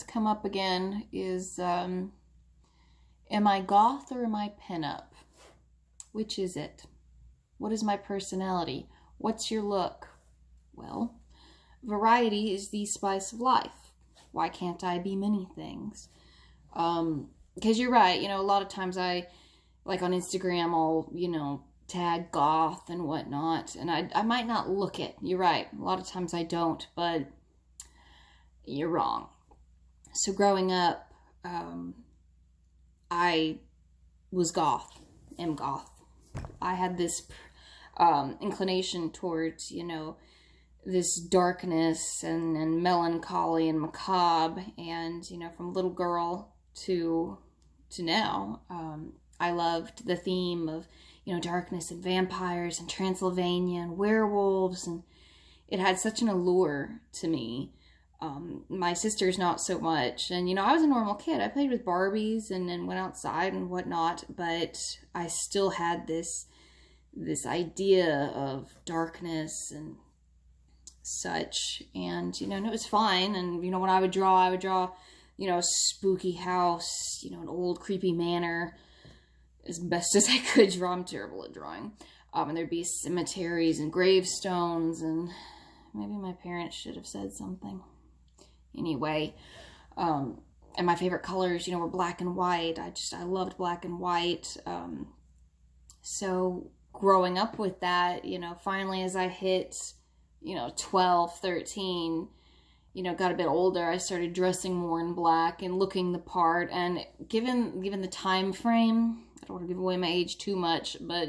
that's come up again is, am I goth or am I pinup? Which is it? What is my personality? What's your look? Well, variety is the spice of life. Why can't I be many things? Because you're right, a lot of times I, like on Instagram, I'll, tag goth and whatnot, and I might not look it. You're right. A lot of times I don't, but you're wrong. So growing up, I was goth, am goth. I had this inclination towards, this darkness and melancholy and macabre, and, from little girl to now, I loved the theme of, darkness and vampires and Transylvania and werewolves, and it had such an allure to me. My sister's not so much, and I was a normal kid. I played with Barbies and went outside and whatnot, but I still had this idea of darkness and such, and and it was fine. And when I would draw a spooky house, an old creepy manor, as best as I could draw. I'm terrible at drawing. And there'd be cemeteries and gravestones, and maybe my parents should have said something. Anyway, and my favorite colors, were black and white. I loved black and white. So growing up with that, finally as I hit, 12, 13, got a bit older, I started dressing more in black and looking the part. And given the time frame, I don't want to give away my age too much, but,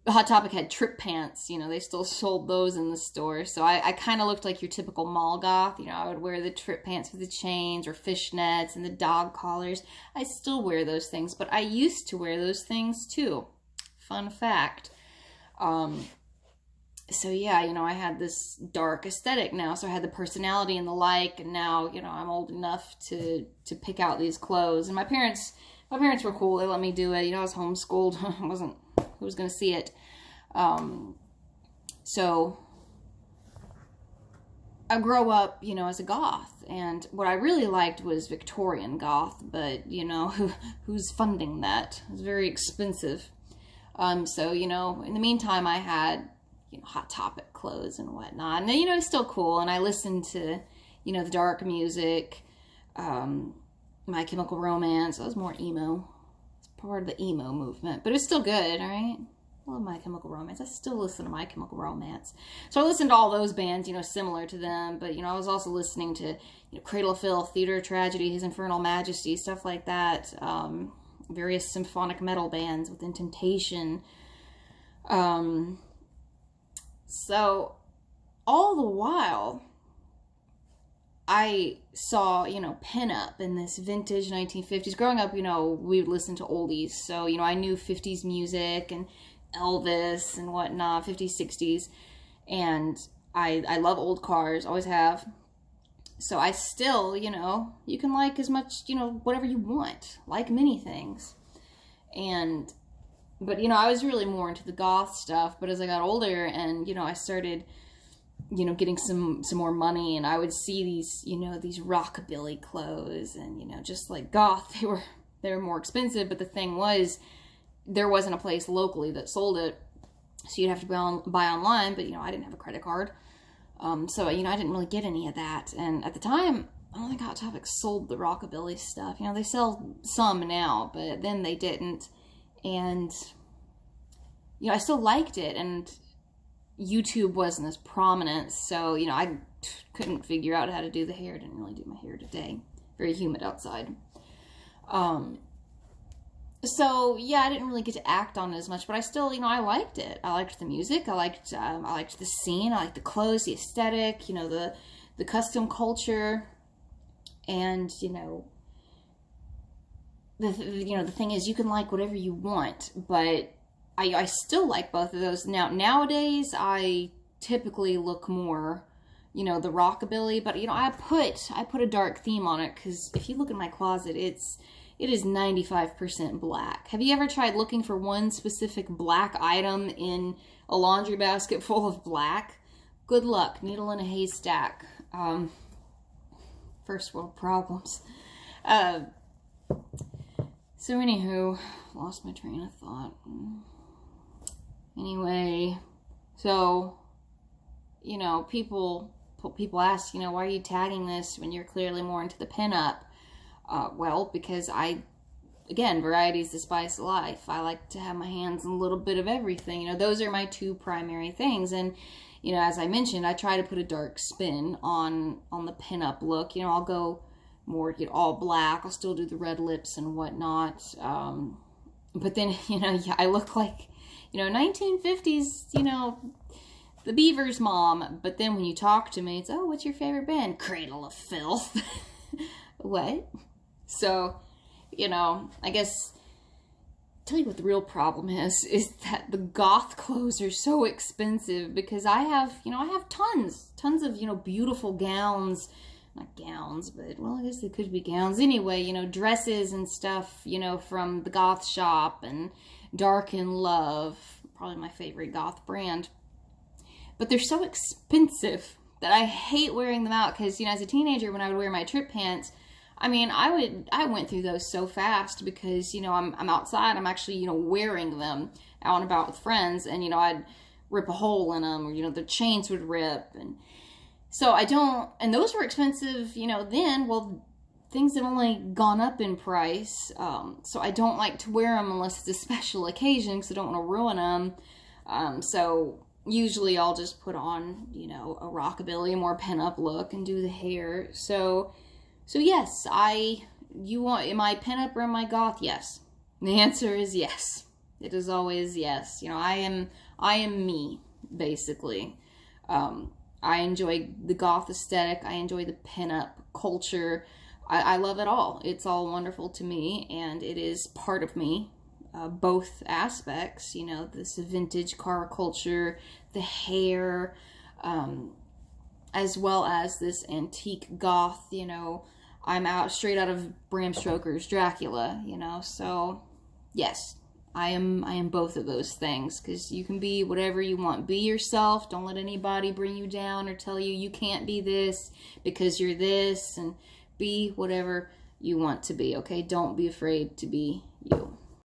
Hot Topic had trip pants, they still sold those in the store. So I kind of looked like your typical mall goth. I would wear the trip pants with the chains or fishnets and the dog collars. I still wear those things, but I used to wear those things too. Fun fact. So yeah, I had this dark aesthetic now. So I had the personality and the like, and now, I'm old enough to pick out these clothes. And my parents were cool. They let me do it. I was homeschooled. Who was going to see it? So I grow up, as a goth, and what I really liked was Victorian goth, but, who's funding that? It's very expensive. So, in the meantime, I had, Hot Topic clothes and whatnot, and, it's still cool, and I listened to, the dark music, My Chemical Romance. I was more emo. It's part of the emo movement, but it was still good, all right? I love My Chemical Romance. I still listen to My Chemical Romance. So I listened to all those bands, similar to them, but, I was also listening to, Cradle of Filth, Theater of Tragedy, His Infernal Majesty, stuff like that, various symphonic metal bands within Temptation. So all the while, I saw, pinup in this vintage 1950s. Growing up, we would listen to oldies. So, I knew 50s music and Elvis and whatnot, 50s, 60s. And I love old cars, always have. So I still, you can like as much, whatever you want. Like many things. But, I was really more into the goth stuff. But as I got older and, I started, getting some more money, and I would see these, these rockabilly clothes, and, just like goth, they were more expensive. But the thing was, there wasn't a place locally that sold it. So you'd have to buy online, but, I didn't have a credit card. So, I didn't really get any of that. And at the time, I don't think Hot Topic sold the rockabilly stuff. They sell some now, but then they didn't. And, I still liked it, and YouTube wasn't as prominent, so, I couldn't figure out how to do the hair. Didn't really do my hair today. Very humid outside. So, yeah, I didn't really get to act on it as much, but I still, I liked it. I liked the music. I liked the scene. I liked the clothes, the aesthetic, the custom culture. And, the thing is, you can like whatever you want, but I still like both of those. Nowadays, I typically look more, the rockabilly, but, I put a dark theme on it, because if you look in my closet, it is 95% black. Have you ever tried looking for one specific black item in a laundry basket full of black? Good luck. Needle in a haystack. First world problems. So anywho, lost my train of thought. Anyway, so, you know, people ask, you know, why are you tagging this when you're clearly more into the pinup? Well, because again, variety is the spice of life. I like to have my hands in a little bit of everything. You know, those are my two primary things. And, you know, as I mentioned, I try to put a dark spin on the pinup look. You know, I'll go more, you know, all black. I'll still do the red lips and whatnot. But then, you know, yeah, I look like, you know, 1950s, you know, the Beavers' mom. But then when you talk to me, it's, oh, what's your favorite band? Cradle of Filth. What? So, you know, I guess, tell you what the real problem is that the goth clothes are so expensive, because I have tons of, you know, beautiful gowns, not gowns, but, well, I guess they could be gowns. Anyway, you know, dresses and stuff, you know, from the Goth shop, and Dark in Love, probably my favorite goth brand. But they're so expensive that I hate wearing them out, because, you know, as a teenager, when I would wear my trip pants, I mean, I went through those so fast, because, you know, I'm outside, I'm actually, you know, wearing them out and about with friends, and, you know, I'd rip a hole in them, or, you know, the chains would rip, and so and those were expensive, you know, then. Well, things have only gone up in price, so I don't like to wear them unless it's a special occasion, because I don't want to ruin them, so usually I'll just put on, you know, a rockabilly, a more pinup look, and do the hair. So yes, am I pinup or am I goth? Yes. The answer is yes. It is always yes. You know, I am me, basically. I enjoy the goth aesthetic. I enjoy the pinup culture. I love it all. It's all wonderful to me, and it is part of me. Both aspects, you know, this vintage car culture, the hair, as well as this antique goth, you know. I'm straight out of Bram Stoker's Dracula, you know. So yes, I am both of those things, because you can be whatever you want. Be yourself. Don't let anybody bring you down or tell you can't be this because you're this, and be whatever you want to be, okay? Don't be afraid to be you.